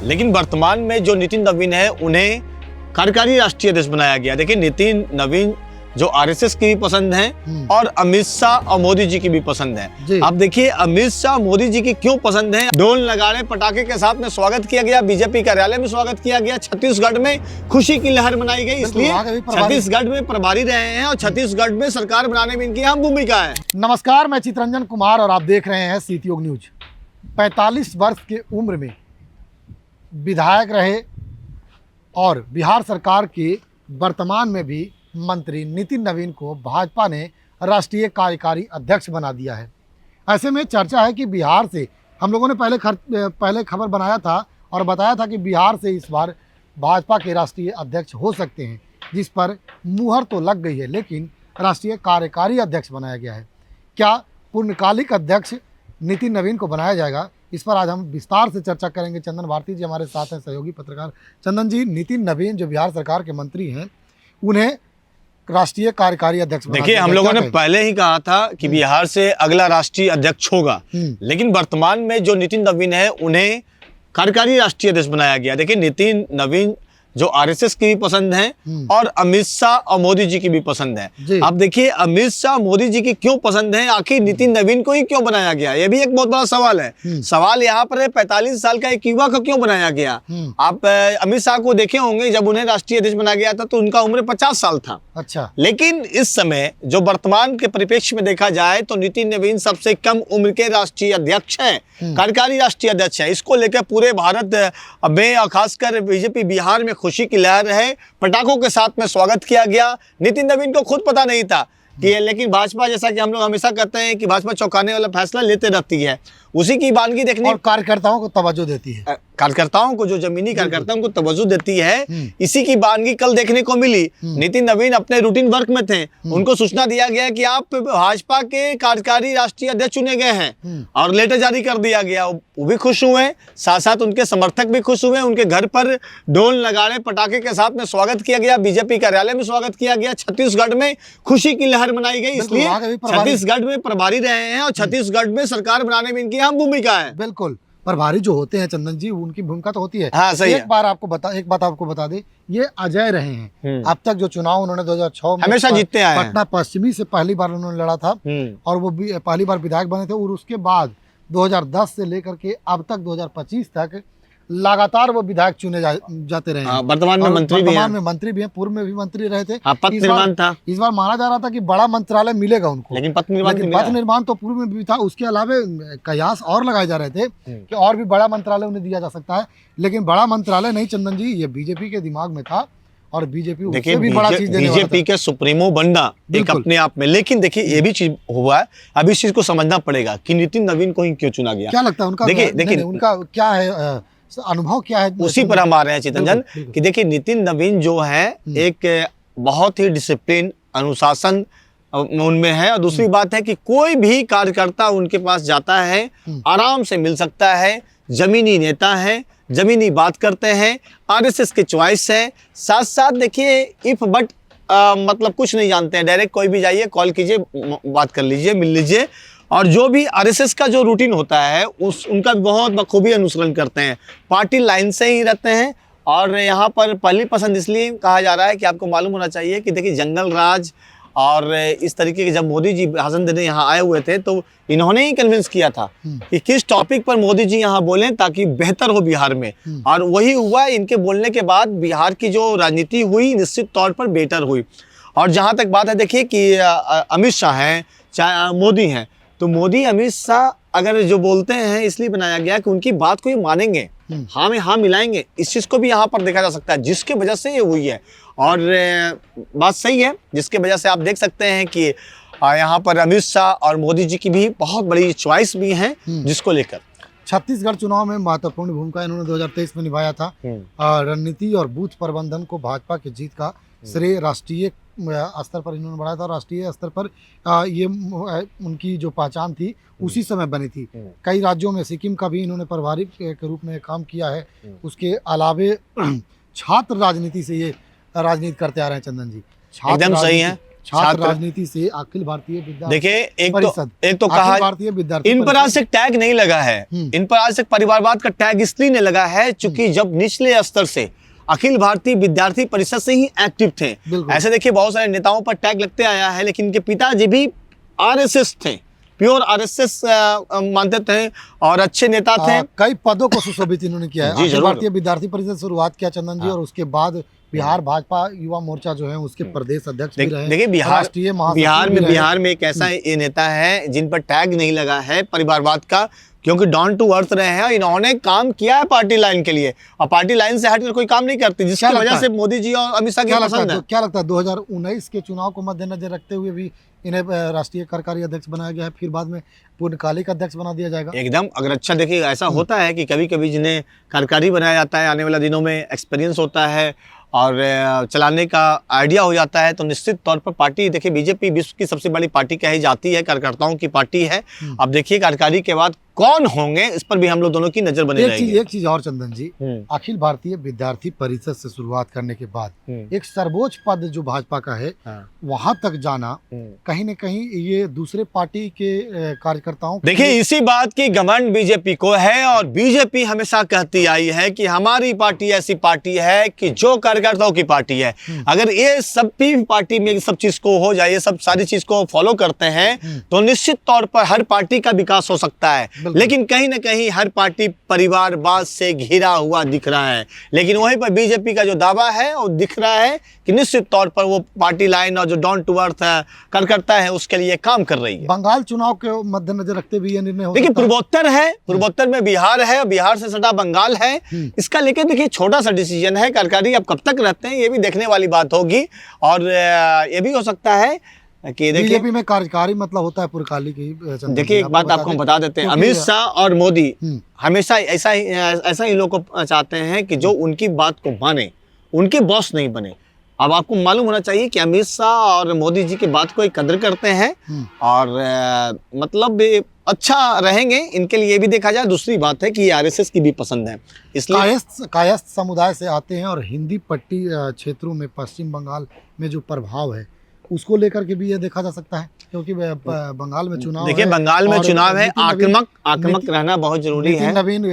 लेकिन वर्तमान में जो नितिन नवीन है उन्हें कार्यकारी राष्ट्रीय अध्यक्ष बनाया गया। देखिए नितिन नवीन जो आरएसएस की भी पसंद है और अमित शाह और मोदी जी की भी पसंद है। अब देखिए अमित शाह मोदी जी की क्यों पसंद है। ढोल नगाड़े पटाखे के साथ में स्वागत किया गया, बीजेपी कार्यालय में स्वागत किया गया, छत्तीसगढ़ में खुशी की लहर मनाई गई, इसलिए छत्तीसगढ़ में प्रभारी रहे हैं और छत्तीसगढ़ में सरकार बनाने में इनकी अहम भूमिका है। नमस्कार, मैं चितरंजन कुमार और आप देख रहे हैं सीटीयोग न्यूज। 45 वर्ष की उम्र में विधायक रहे और बिहार सरकार के वर्तमान में भी मंत्री नितिन नवीन को भाजपा ने राष्ट्रीय कार्यकारी अध्यक्ष बना दिया है। ऐसे में चर्चा है कि बिहार से हम लोगों ने पहले खबर बनाया था और बताया था कि बिहार से इस बार भाजपा के राष्ट्रीय अध्यक्ष हो सकते हैं, जिस पर मुहर तो लग गई है, लेकिन राष्ट्रीय कार्यकारी अध्यक्ष बनाया गया है। क्या पूर्णकालिक अध्यक्ष नितिन नवीन को बनाया जाएगा, इस पर आज हम विस्तार से चर्चा करेंगे। चंदन भारती जी हमारे साथ हैं, सहयोगी पत्रकार। चंदन जी, नितिन नवीन जो बिहार सरकार के मंत्री हैं, उन्हें राष्ट्रीय कार्यकारी अध्यक्ष देखिए हम लोगों ने पहले ही कहा था कि बिहार से अगला राष्ट्रीय अध्यक्ष होगा, लेकिन वर्तमान में जो नितिन नवीन है उन्हें कार्यकारी राष्ट्रीय अध्यक्ष बनाया गया। देखिए नितिन नवीन जो आरएसएस की भी पसंद है और अमित शाह और मोदी जी की भी पसंद है। अब देखिए अमित शाह मोदी जी की क्यों पसंद है, आखिर नितिन नवीन को ही क्यों बनाया गया, ये भी एक बहुत बड़ा सवाल है। सवाल यहाँ पर है 45 साल का एक युवा को क्यों बनाया गया। आप अमित शाह को देखे होंगे, जब उन्हें राष्ट्रीय अध्यक्ष बनाया गया था तो उनका उम्र 50 साल था। अच्छा, लेकिन इस समय जो वर्तमान के परिप्रेक्ष्य में देखा जाए तो नितिन नवीन सबसे कम उम्र के राष्ट्रीय अध्यक्ष हैं, कार्यकारी राष्ट्रीय अध्यक्ष हैं। इसको लेकर पूरे भारत में और खासकर बीजेपी बिहार में खुशी की लहर है। पटाखों के साथ में स्वागत किया गया। नितिन नवीन को खुद पता नहीं था कि, लेकिन भाजपा, जैसा कि हम लोग हमेशा कहते हैं कि भाजपा चौंकाने वाला फैसला लेते रहती है, उसी की वानगी देखने और कार्यकर्ताओं को तवज्जो देती है। कार्यकर्ताओं को, जो जमीनी कार्यकर्ताओं को तवज्जो देती है, इसी की वानगी कल देखने को मिली। नितिन नवीन अपने रूटीन वर्क में थे, उनको सूचना दिया गया कि आप भाजपा के कार्यकारी राष्ट्रीय अध्यक्ष चुने गए हैं और लेटर जारी कर दिया गया। वो भी खुश हुए, साथ साथ उनके समर्थक भी खुश हुए। उनके घर पर ढोल नगाड़े पटाखे के साथ में स्वागत किया गया, बीजेपी कार्यालय में स्वागत किया गया, छत्तीसगढ़ में खुशी की लहर मनाई गई, इसलिए छत्तीसगढ़ में प्रभारी रहे हैं और छत्तीसगढ़ में सरकार बनाने में इनकी अहम भूमिका है। बिल्कुल, प्रभारी जो होते हैं चंदन जी, उनकी भूमिका तो होती है। हाँ, सही एक बात आपको बता दे, ये अजय रहे हैं। अब तक जो चुनाव उन्होंने 2006 में हमेशा जीतते आए हैं। पटना पश्चिमी से पहली बार उन्होंने लड़ा था और वो भी पहली बार विधायक बने थे, और उसके बाद 2010 से लेकर के अब तक 2025 तक लगातार वो विधायक चुने जाते रहे। वर्तमान में मंत्री भी हैं, पूर्व में भी मंत्री रहे थे। पथ निर्माण था। इस बार माना जा रहा था कि बड़ा मंत्रालय मिलेगा उनको, लेकिन पथ निर्माण तो पूर्व में भी था। उसके अलावा कयास और लगाए जा रहे थे कि और भी बड़ा मंत्रालय उन्हें दिया जा सकता है, लेकिन बड़ा मंत्रालय नहीं चंदन जी, ये बीजेपी के दिमाग में था और बीजेपी उससे भी बड़ा चीज देने वाला था। बीजेपी के सुप्रीमो बनना एक अपने आप में, लेकिन देखिए ये भी चीज हुआ है। अब इस चीज को समझना पड़ेगा कि नितिन नवीन को ही क्यों चुना गया। क्या लगता है उनका, देखिए उनका क्या है अनुभव, क्या है, उसी पर हम आ रहे हैं चितरंजन कि देखिए नितिन नवीन जो है एक बहुत ही डिसिप्लिन, अनुशासन उनमें है, और दूसरी बात है कि कोई भी कार्यकर्ता उनके पास जाता है आराम से मिल सकता है। जमीनी नेता है, जमीनी बात करते हैं, आरएसएस के चॉइस है। साथ साथ देखिए इफ बट मतलब कुछ नहीं जानते हैं, डायरेक्ट कोई भी जाइए, कॉल कीजिए, बात कर लीजिए, मिल लीजिए। और जो भी आरएसएस का जो रूटीन होता है उनका बहुत बखूबी अनुसरण करते हैं, पार्टी लाइन से ही रहते हैं। और यहाँ पर पहली पसंद इसलिए कहा जा रहा है कि आपको मालूम होना चाहिए कि देखिए जंगल राज और इस तरीके के, जब मोदी जी भाषण देने यहाँ आए हुए थे तो इन्होंने ही कन्विंस किया था कि किस टॉपिक पर मोदी जी यहाँ बोलें ताकि बेहतर हो बिहार में, और वही हुआ। इनके बोलने के बाद बिहार की जो राजनीति हुई निश्चित तौर पर बेहतर हुई। और जहाँ तक बात है देखिए कि अमित शाह हैं चाहे मोदी हैं, तो मोदी अमित शाह अगर जो बोलते हैं इसलिए बनाया गया कि उनकी बात को ये मानेंगे, हाँ में हाँ मिलाएंगे। इस चीज़ को भी यहाँ पर देखा जा सकता है, जिसके वजह से ये हुई है। और बात सही है, जिसके वजह से आप देख सकते हैं कि यहाँ पर अमित शाह और मोदी जी की भी बहुत बड़ी चॉइस भी है, जिसको लेकर छत्तीसगढ़ चुनाव में महत्वपूर्ण भूमिका इन्होंने 2023 में निभाया था। रणनीति और बूथ प्रबंधन को भाजपा की जीत का श्रेय राष्ट्रीय स्तर पर इन्होंने बढ़ाया था। राष्ट्रीय स्तर पर ये उनकी जो पहचान थी उसी समय बनी थी। कई राज्यों में, सिक्किम का भी इन्होंने प्रभारी के रूप में काम किया है। उसके अलावे छात्र राजनीति से ये राजनीति करते आ रहे हैं चंदन जी। एकदम सही है। छात्र राजनीति से अखिल भारतीय विद्यार्थी देखिए एक परिषद, तो कहा अखिल भारतीय विद्यार्थी इन पर परिषद। आज तक टैग नहीं लगा है। इन पर आज तक परिवारवाद का टैग इसलिए नहीं लगा है चूंकि जब निचले स्तर से अखिल भारतीय विद्यार्थी परिषद से ही एक्टिव थे। बिल्कुल। ऐसे देखिए बहुत सारे नेताओं पर टैग लगते आया है, लेकिन इनके पिताजी भी आरएसएस थे, प्योर आरएसएस मानते थे और अच्छे नेता थे। कई पदों को सुशोभित इन्होंने किया है। जी, अखिल जरूर। भारतीय विद्यार्थी परिषद से शुरुआत किया चंदन जी, और उसके बाद बिहार भाजपा युवा मोर्चा जो है उसके प्रदेश अध्यक्ष भी रहे। देखिए राष्ट्रीय महासचिव भी रहे। बिहार में एक ऐसा ये नेता है जिन पर टैग नहीं लगा है परिवारवाद का, क्योंकि डाउन टू अर्थ रहे हैं। इन्होंने काम किया है पार्टी लाइन के लिए, और पार्टी लाइन से हटकर कोई काम नहीं करती, जिसकी वजह से मोदी जी और अमित शाह की पसंद है। क्या लगता है 2019 के चुनाव को मद्देनजर रखते हुए भी इन्हें राष्ट्रीय कार्यकारी अध्यक्ष बनाया गया है, फिर बाद में पूर्णकालिक अध्यक्ष बना दिया जाएगा? एकदम। अगर अच्छा देखिए, ऐसा होता है कि कभी कभी जिन्हें कार्यकारी बनाया जाता है, आने वाले दिनों में एक्सपीरियंस होता है और चलाने का आइडिया हो जाता है, तो निश्चित तौर पर पार्टी, देखिए बीजेपी विश्व की सबसे बड़ी पार्टी कही जाती है, कार्यकर्ताओं की पार्टी है। अब देखिए कार्यकारी के बाद कौन होंगे, इस पर भी हम लोग दोनों की नजर बनी रहेगी। एक चीज और चंदन जी, अखिल भारतीय विद्यार्थी परिषद से शुरुआत करने के बाद एक सर्वोच्च पद जो भाजपा का है वहां तक जाना, कहीं न कहीं ये दूसरे पार्टी के कार्यकर्ताओं, देखिए इसी बात की घमंड बीजेपी को है, और बीजेपी हमेशा कहती आई है कि हमारी पार्टी ऐसी पार्टी है कि जो कार्यकर्ताओं की पार्टी है। अगर ये सब भी पार्टी में सब चीज को हो जाए, सब सारी चीज को फॉलो करते हैं, तो निश्चित तौर पर हर पार्टी का विकास हो सकता है। लेकिन कहीं ना कहीं हर पार्टी परिवारवाद से घिरा हुआ दिख रहा है, लेकिन वहीं पर बीजेपी का जो दावा है वो दिख रहा है कि निश्चित तौर पर वो पार्टी लाइन और जो डाउन टू अर्थ कार्यकर्ता है उसके लिए काम कर रही है। बंगाल चुनाव के मद्देनजर रखते हुए यह निर्णय हो देखिए सकता है। पूर्वोत्तर है, पूर्वोत्तर में बिहार है, बिहार से सटा बंगाल है, इसका लेकर देखिए छोटा सा डिसीजन है। कार्यकारी अब कब तक रहते हैं ये भी देखने वाली बात होगी, और ये भी हो सकता है कि देखिए बीजेपी में कार्यकारी मतलब होता है पूर्णकालिक ही। देखिए एक बात आपको हम बता देते हैं, अमित शाह और मोदी हमेशा ऐसा ही लोग को चाहते हैं कि जो उनकी बात को माने, उनके बॉस नहीं बने। अब आपको मालूम होना चाहिए कि अमित शाह और मोदी जी की बात को कदर करते हैं, और मतलब अच्छा रहेंगे इनके लिए भी देखा जाए। दूसरी बात है कि आरएसएस की भी पसंद है, इसलिए कायस्थ समुदाय से आते हैं, और हिंदी पट्टी क्षेत्रों में पश्चिम बंगाल में जो प्रभाव है उसको लेकर के भी ये देखा जा सकता है, क्योंकि बंगाल में चुनाव, देखिए बंगाल में चुनाव है, आक्रामक रहना बहुत जरूरी है। नवीन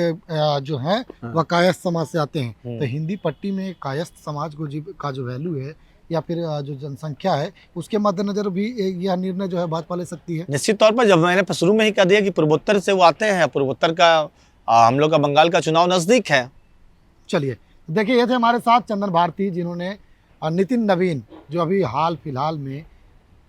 जो है वह कायस्थ समाज से आते हैं, तो हिंदी पट्टी में कायस्थ समाज को का जो वैल्यू है या फिर जो जनसंख्या है उसके मद्देनजर भी यह निर्णय जो है भाजपा ले सकती है। निश्चित तौर पर जब मैंने शुरू में ही कह दिया कि पूर्वोत्तर से वो आते हैं, पूर्वोत्तर का हम लोग का बंगाल का चुनाव नजदीक है। चलिए देखिए, ये थे हमारे साथ चंदन भारती, जिन्होंने नितिन नवीन जो अभी हाल फिलहाल में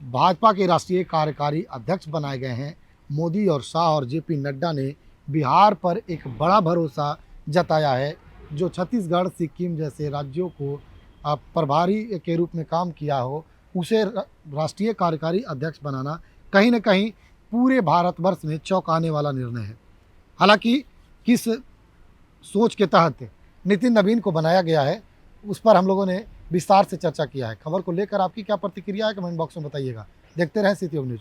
भाजपा के राष्ट्रीय कार्यकारी अध्यक्ष बनाए गए हैं, मोदी और शाह और जेपी नड्डा ने बिहार पर एक बड़ा भरोसा जताया है। जो छत्तीसगढ़, सिक्किम जैसे राज्यों को प्रभारी के रूप में काम किया हो, उसे राष्ट्रीय कार्यकारी अध्यक्ष बनाना कहीं न कहीं पूरे भारतवर्ष में चौंकाने वाला निर्णय है। हालांकि किस सोच के तहत नितिन नवीन को बनाया गया है उस पर हम लोगों ने विस्तार से चर्चा किया है। खबर को लेकर आपकी क्या प्रतिक्रिया है, कमेंट बॉक्स में बताइएगा। देखते रहें सिटी न्यूज़।